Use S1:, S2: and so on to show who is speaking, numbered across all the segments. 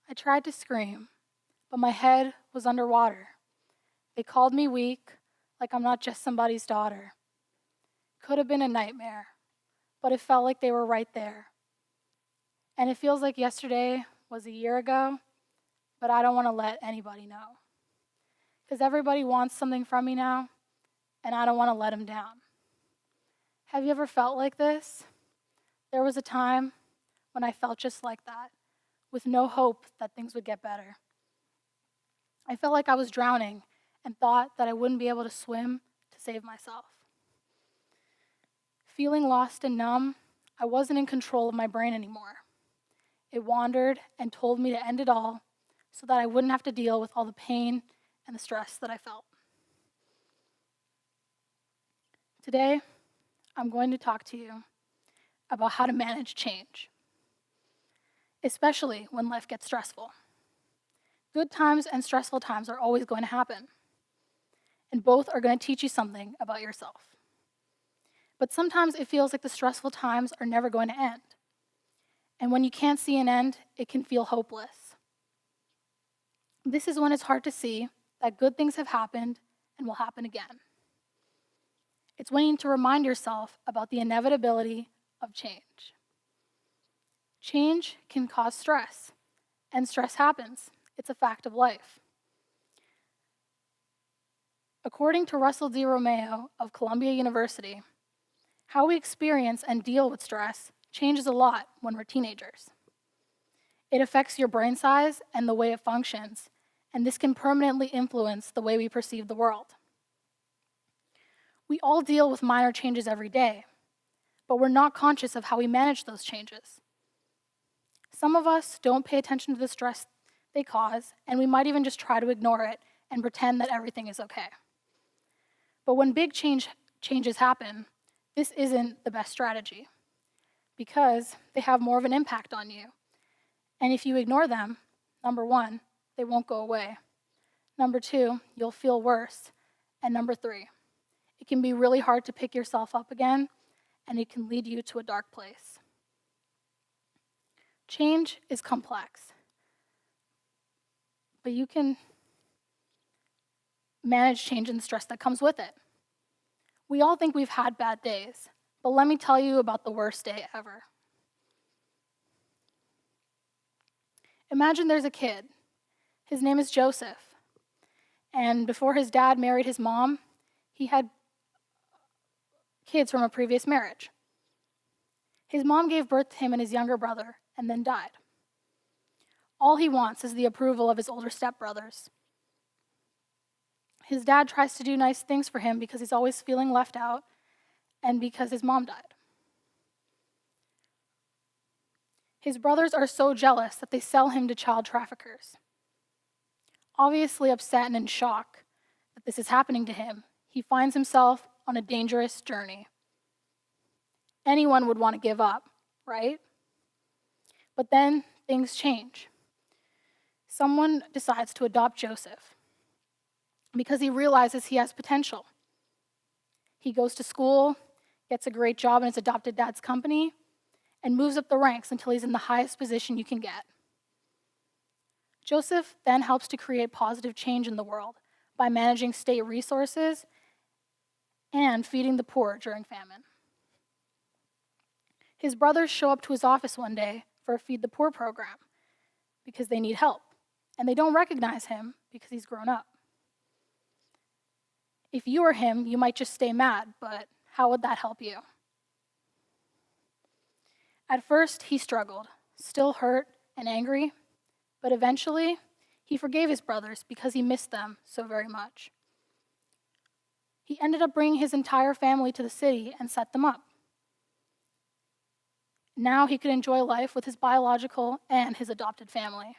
S1: I tried to scream, but my head was underwater. They called me weak, like I'm not just somebody's daughter. Could have been a nightmare, but it felt like they were right there. And it feels like yesterday was a year ago, but I don't want to let anybody know. Because everybody wants something from me now, and I don't want to let them down. Have you ever felt like this? There was a time when I felt just like that, with no hope that things would get better. I felt like I was drowning and thought that I wouldn't be able to swim to save myself. Feeling lost and numb, I wasn't in control of my brain anymore. It wandered and told me to end it all so that I wouldn't have to deal with all the pain and the stress that I felt. Today, I'm going to talk to you about how to manage change, especially when life gets stressful. Good times and stressful times are always going to happen, and both are going to teach you something about yourself. But sometimes it feels like the stressful times are never going to end. And when you can't see an end, it can feel hopeless. This is when it's hard to see that good things have happened and will happen again. It's when you need to remind yourself about the inevitability of change. Change can cause stress, and stress happens. It's a fact of life. According to Russell D. Romeo of Columbia University, how we experience and deal with stress changes a lot when we're teenagers. It affects your brain size and the way it functions, and this can permanently influence the way we perceive the world. We all deal with minor changes every day, but we're not conscious of how we manage those changes. Some of us don't pay attention to the stress they cause, and we might even just try to ignore it and pretend that everything is okay. But when big changes happen, this isn't the best strategy because they have more of an impact on you. And if you ignore them, number one, they won't go away. Number two, you'll feel worse. And number three, it can be really hard to pick yourself up again, and it can lead you to a dark place. Change is complex, but you can manage change and the stress that comes with it. We all think we've had bad days, but let me tell you about the worst day ever. Imagine there's a kid. His name is Joseph. And before his dad married his mom, he had kids from a previous marriage. His mom gave birth to him and his younger brother and then died. All he wants is the approval of his older stepbrothers. His dad tries to do nice things for him because he's always feeling left out and because his mom died. His brothers are so jealous that they sell him to child traffickers. Obviously upset and in shock that this is happening to him, he finds himself on a dangerous journey. Anyone would want to give up, right? But then things change. Someone decides to adopt Joseph because he realizes he has potential. He goes to school, gets a great job in his adopted dad's company, and moves up the ranks until he's in the highest position you can get. Joseph then helps to create positive change in the world by managing state resources and feeding the poor during famine. His brothers show up to his office one day for a Feed the Poor program because they need help, and they don't recognize him because he's grown up. If you were him, you might just stay mad, but how would that help you? At first, he struggled, still hurt and angry, but eventually, he forgave his brothers because he missed them so very much. He ended up bringing his entire family to the city and set them up. Now he could enjoy life with his biological and his adopted family.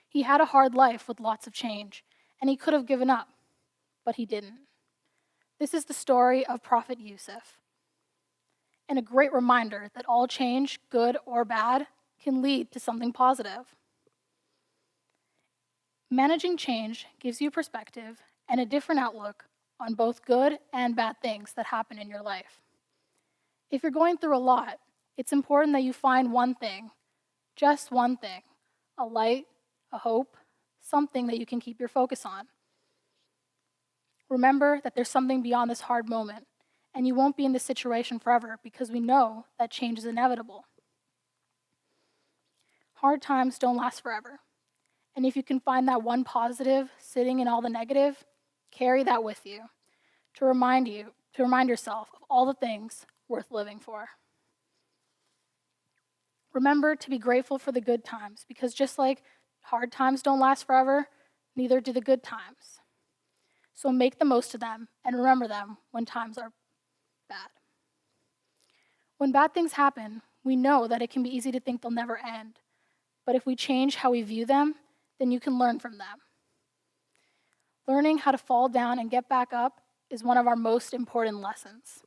S1: He had a hard life with lots of change, and he could have given up, but he didn't. This is the story of Prophet Yusuf, and a great reminder that all change, good or bad, can lead to something positive. Managing change gives you perspective and a different outlook on both good and bad things that happen in your life. If you're going through a lot, it's important that you find one thing, just one thing, a light, a hope, something that you can keep your focus on. Remember that there's something beyond this hard moment, and you won't be in this situation forever because we know that change is inevitable. Hard times don't last forever, and if you can find that one positive sitting in all the negative, carry that with you to remind yourself of all the things worth living for. Remember to be grateful for the good times, because just like hard times don't last forever, neither do the good times. So make the most of them and remember them when times are bad. When bad things happen, we know that it can be easy to think they'll never end. But if we change how we view them, then you can learn from them. Learning how to fall down and get back up is one of our most important lessons.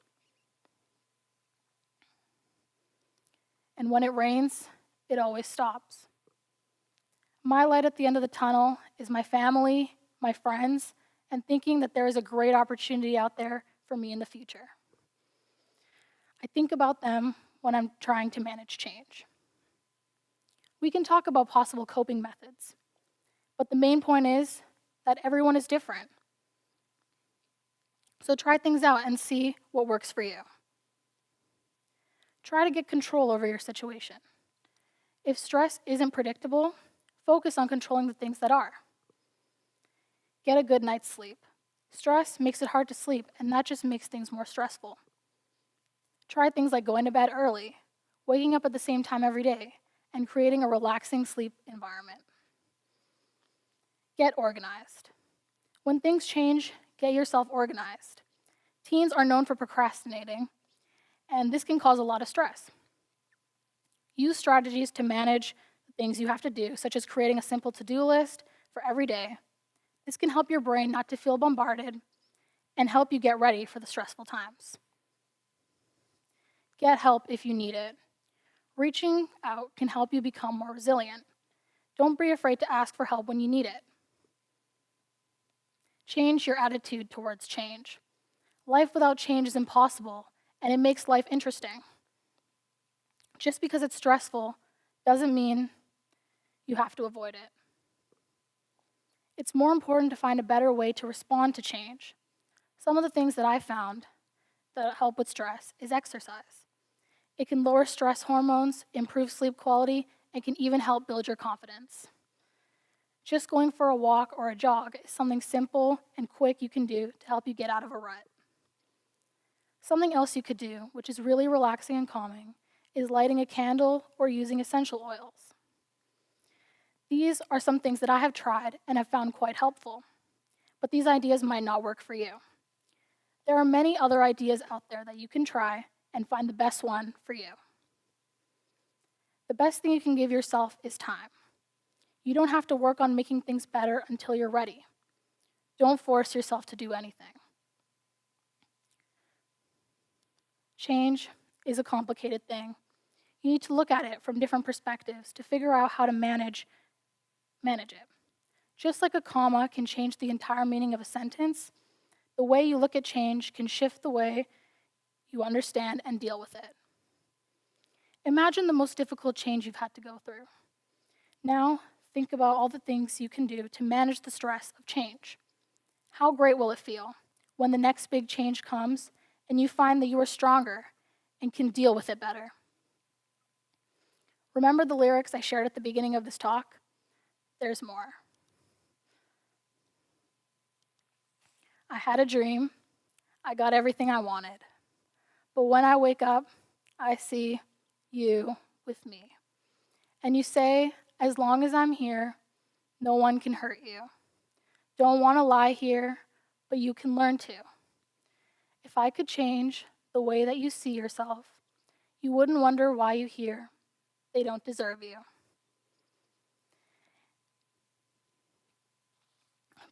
S1: And when it rains, it always stops. My light at the end of the tunnel is my family, my friends, and thinking that there is a great opportunity out there for me in the future. I think about them when I'm trying to manage change. We can talk about possible coping methods, but the main point is that everyone is different. So try things out and see what works for you. Try to get control over your situation. If stress isn't predictable, focus on controlling the things that are. Get a good night's sleep. Stress makes it hard to sleep, and that just makes things more stressful. Try things like going to bed early, waking up at the same time every day, and creating a relaxing sleep environment. Get organized. When things change, get yourself organized. Teens are known for procrastinating, and this can cause a lot of stress. Use strategies to manage the things you have to do, such as creating a simple to-do list for every day. This can help your brain not to feel bombarded and help you get ready for the stressful times. Get help if you need it. Reaching out can help you become more resilient. Don't be afraid to ask for help when you need it. Change your attitude towards change. Life without change is impossible, and it makes life interesting. Just because it's stressful doesn't mean you have to avoid it. It's more important to find a better way to respond to change. Some of the things that I found that help with stress is exercise. It can lower stress hormones, improve sleep quality, and can even help build your confidence. Just going for a walk or a jog is something simple and quick you can do to help you get out of a rut. Something else you could do, which is really relaxing and calming, is lighting a candle or using essential oils. These are some things that I have tried and have found quite helpful, but these ideas might not work for you. There are many other ideas out there that you can try and find the best one for you. The best thing you can give yourself is time. You don't have to work on making things better until you're ready. Don't force yourself to do anything. Change is a complicated thing. You need to look at it from different perspectives to figure out how to manage it. Just like a comma can change the entire meaning of a sentence, the way you look at change can shift the way you understand and deal with it. Imagine the most difficult change you've had to go through. Now, think about all the things you can do to manage the stress of change. How great will it feel when the next big change comes and you find that you are stronger and can deal with it better? Remember the lyrics I shared at the beginning of this talk? There's more. I had a dream. I got everything I wanted. But when I wake up, I see you with me. And you say, as long as I'm here, no one can hurt you. Don't want to lie here, but you can learn to. If I could change the way that you see yourself, you wouldn't wonder why you hear they don't deserve you.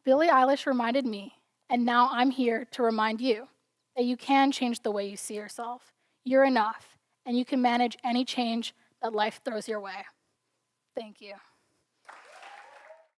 S1: Billie Eilish reminded me, and now I'm here to remind you, that you can change the way you see yourself. You're enough, and you can manage any change that life throws your way. Thank you.